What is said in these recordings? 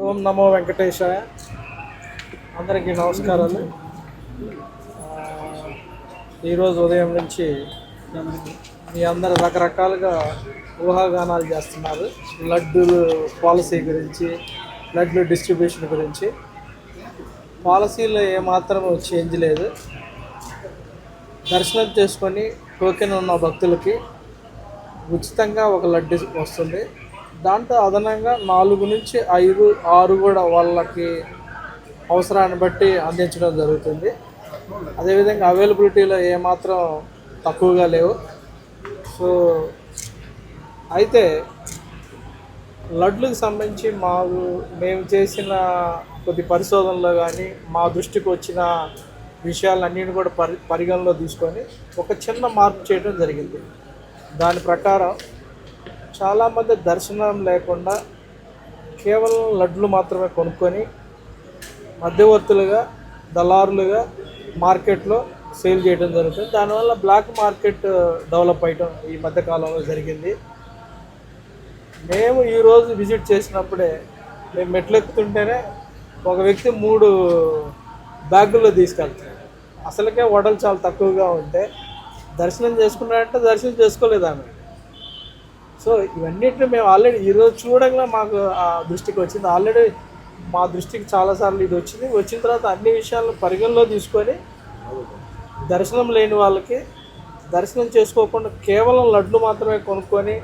ఓం నమో వెంకటేశాయ. అందరికీ నమస్కారాలు. ఈరోజు ఉదయం నుంచి మీ అందరు రకరకాలుగా ఊహాగానాలు చేస్తున్నారు. లడ్డూలు పాలసీ గురించి, లడ్డు డిస్ట్రిబ్యూషన్ గురించి. పాలసీలో ఏమాత్రం చేంజ్ లేదు. దర్శనం చేసుకొని టోకెన్ ఉన్న భక్తులకి ఉచితంగా ఒక లడ్డు వస్తుంది. దాంట్లో అదనంగా 4 నుంచి 5, 6 కూడా వాళ్ళకి అవసరాన్ని బట్టి అందించడం జరుగుతుంది. అదేవిధంగా అవైలబిలిటీలో ఏమాత్రం తక్కువగా లేవు. సో అయితే లడ్లకు సంబంధించి మేము చేసిన కొద్ది పరిశోధనలో కానీ మా దృష్టికి వచ్చిన విషయాలన్నింటినీ కూడా పరిగణలో తీసుకొని ఒక చిన్న మార్పు చేయడం జరిగింది. దాని ప్రకారం చాలామంది దర్శనం లేకుండా కేవలం లడ్లు మాత్రమే కొనుక్కొని మధ్యవర్తులుగా, దళారులుగా మార్కెట్లో సేల్ చేయడం జరుగుతుంది. దానివల్ల బ్లాక్ మార్కెట్ డెవలప్ అయ్యడం ఈ మధ్యకాలంలో జరిగింది. మేము ఈరోజు విజిట్ చేసినప్పుడే మేము మెట్లెక్కుతుంటేనే ఒక వ్యక్తి 3 బ్యాగుల్లో తీసుకెళ్తాడు. అసలుకే వడలు చాలా తక్కువగా ఉంటే దర్శనం చేసుకున్నాడంటే దర్శనం చేసుకోలేదు ఆమె. సో ఇవన్నిటిని మేము ఆల్రెడీ ఈరోజు చూడంగా మాకు ఆ దృష్టికి వచ్చింది. ఆల్రెడీ మా దృష్టికి చాలాసార్లు ఇది వచ్చింది. వచ్చిన తర్వాత అన్ని విషయాలను పరిగణలో తీసుకొని దర్శనం లేని వాళ్ళకి దర్శనం చేసుకోకుండా కేవలం లడ్లు మాత్రమే కొనుక్కొని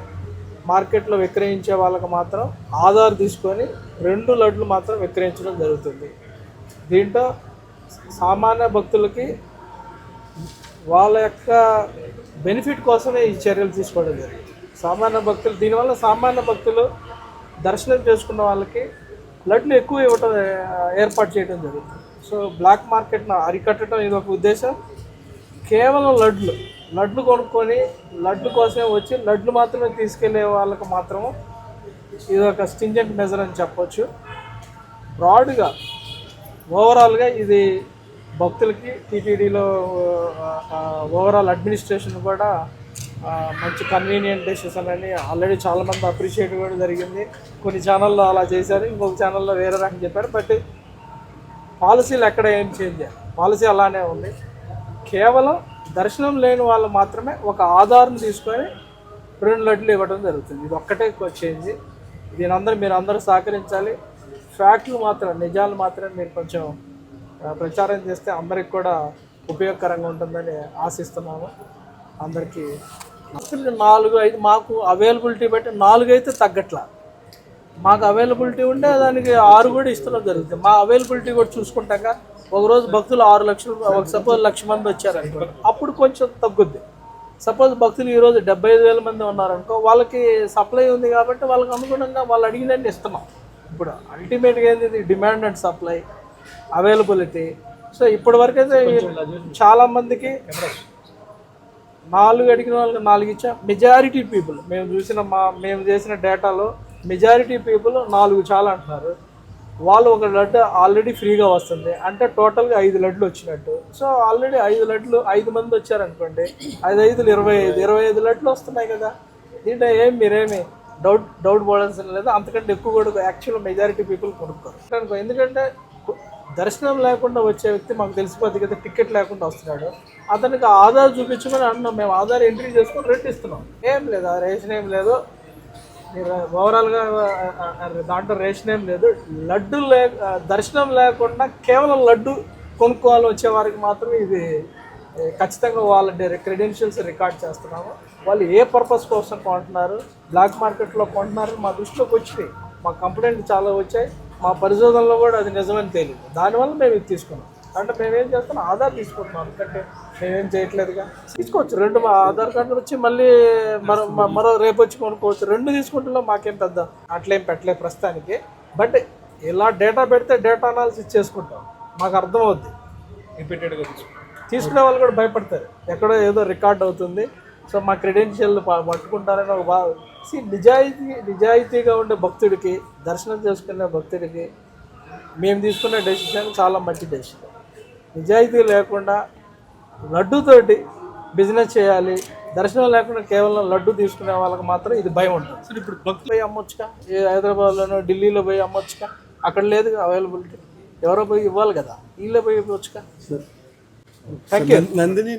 మార్కెట్లో విక్రయించే వాళ్ళకి మాత్రం ఆధార్ తీసుకొని 2 లడ్లు మాత్రం విక్రయించడం జరుగుతుంది. దీంట్లో సామాన్య భక్తులకి వాళ్ళ యొక్క బెనిఫిట్ కోసమే ఈ చర్యలు తీసుకోవడం జరిగింది. దీనివల్ల సామాన్య భక్తులు దర్శనం చేసుకున్న వాళ్ళకి లడ్లు ఎక్కువ ఇవ్వటం ఏర్పాటు చేయడం జరుగుతుంది. సో బ్లాక్ మార్కెట్ను అరికట్టడం ఇది ఒక ఉద్దేశం. కేవలం లడ్లు కొనుక్కొని లడ్డు కోసమే వచ్చి లడ్లు మాత్రమే తీసుకెళ్లే వాళ్ళకి మాత్రము ఇది ఒక స్టింజెంట్ మెజర్ అని చెప్పొచ్చు. బ్రాడ్గా ఓవరాల్గా ఇది భక్తులకి టీటీడీలో ఓవరాల్ అడ్మినిస్ట్రేషన్ కూడా మంచి కన్వీనియంట్ డెసిషన్ అని ఆల్రెడీ చాలామంది అప్రిషియేట్ కూడా జరిగింది. కొన్ని ఛానల్లో అలా చేశారు, ఇంకొక ఛానల్లో వేరే రకం చెప్పారు. బట్ పాలసీలు ఎక్కడ ఏం చేంజ్ చేయాలి, పాలసీ అలానే ఉంది. కేవలం దర్శనం లేని వాళ్ళు మాత్రమే ఒక ఆధార్ని తీసుకొని 2 లడ్లు ఇవ్వడం జరుగుతుంది. ఇది ఒక్కటే చేంజ్. మీరు అందరూ సహకరించాలి. ఫ్యాక్ట్లు మాత్రం, నిజాలు మాత్రం మీరు కొంచెం ప్రచారం చేస్తే అందరికి కూడా ఉపయోగకరంగా ఉంటుందని ఆశిస్తున్నాము. అందరికీ అసలు 4, 5 మాకు అవైలబిలిటీ బట్టి 4 అయితే తగ్గట్లా. మాకు అవైలబిలిటీ ఉంటే దానికి 6 కూడా ఇస్తడం జరుగుతుంది. మా అవైలబిలిటీ కూడా చూసుకుంటాక ఒకరోజు భక్తులు 6 లక్షలు, సపోజ్ 1,00,000 మంది వచ్చారనుకో, అప్పుడు కొంచెం తగ్గుద్ది. సపోజ్ భక్తులు ఈరోజు 75,000 మంది ఉన్నారనుకో, వాళ్ళకి సప్లై ఉంది కాబట్టి వాళ్ళకి అనుగుణంగా వాళ్ళు అడిగినన్ని ఇస్తున్నాం. ఇప్పుడు అల్టిమేట్గా ఏంది, demand and supply, availability. So ఇప్పటి వరకు అయితే చాలామందికి 4 అడిగిన వాళ్ళకి 4 ఇచ్చా. మెజారిటీ పీపుల్ మేము చేసిన డేటాలో మెజారిటీ పీపుల్ 4 చాలా అంటున్నారు. వాళ్ళు ఒక లడ్డు ఆల్రెడీ ఫ్రీగా వస్తుంది అంటే టోటల్గా 5 లడ్లు వచ్చినట్టు. సో ఆల్రెడీ 5 లడ్లు 5 మంది వచ్చారనుకోండి, 5 5 25 లడ్లు వస్తున్నాయి కదా. దీంట్లో మీరేమి డౌట్ పడాల్సిన లేదు. అంతకంటే ఎక్కువ కూడా యాక్చువల్ మెజారిటీ పీపుల్ కొనుక్కోరు. ఎందుకంటే దర్శనం లేకుండా వచ్చే వ్యక్తి మాకు తెలిసిపోద్ది కదా, టికెట్ లేకుండా వస్తున్నాడు. అతనికి ఆధార్ చూపించమని అంటున్నాం. మేము ఆధార్ ఎంట్రీ చేసుకొని రేట్ ఇస్తున్నాం. ఏం లేదు, ఆ రేషన్ ఏం లేదు. ఓవరాల్గా దాంట్లో రేషన్ ఏం లేదు. దర్శనం లేకుండా కేవలం లడ్డు కొనుక్కోవాలి వచ్చే వారికి మాత్రమే ఇది ఖచ్చితంగా వాళ్ళ క్రెడెన్షియల్స్ రికార్డ్ చేస్తున్నాము. వాళ్ళు ఏ పర్పస్ కోసం కొంటున్నారు, బ్లాక్ మార్కెట్లో కొంటున్నారు మా దృష్టిలోకి వచ్చినాయి. మా కంప్లైంట్ చాలా వచ్చాయి. మా పరిశోధనలో కూడా అది నిజమని తేలింది. దానివల్ల మేము ఇది తీసుకున్నాం. అంటే మేమేం చేస్తున్నాం, ఆధార్ తీసుకుంటున్నాం. ఎందుకంటే మేమేం చేయట్లేదుగా. తీసుకోవచ్చు 2 ఆధార్ కార్డులు వచ్చి మళ్ళీ మరో రేపు వచ్చి కొనుక్కోవచ్చు. 2 తీసుకుంటున్నాం. మాకేం పెద్ద అట్లేం పెట్టలేదు ప్రస్తుతానికి. బట్ ఇలా డేటా పెడితే డేటా అనాలిసిస్ చేసుకుంటాం, మాకు అర్థమవుద్ది. రిపీటెడ్గా తీసుకునే వాళ్ళు కూడా భయపడతారు, ఎక్కడో ఏదో రికార్డ్ అవుతుంది. సో మా క్రెడెన్షియల్ పట్టుకుంటారని ఒక నిజాయితీగా ఉండే భక్తుడికి, దర్శనం చేసుకునే భక్తుడికి మేము తీసుకునే డెసిషన్ చాలా మంచి డెసిషన్. నిజాయితీ లేకుండా లడ్డుతోటి బిజినెస్ చేయాలి, దర్శనం లేకుండా కేవలం లడ్డు తీసుకునే వాళ్ళకి మాత్రం ఇది భయం ఉంటుంది. ఇప్పుడు భక్తులు పోయి అమ్మొచ్చుగా, హైదరాబాద్లోనో ఢిల్లీలో పోయి అమ్మొచ్చుగా. అక్కడ లేదు అవైలబిలిటీ, ఎవరో పోయి ఇవ్వాలి కదా, వీళ్ళే పోయి ఇవ్వచ్చుగా. Thank you. నందిని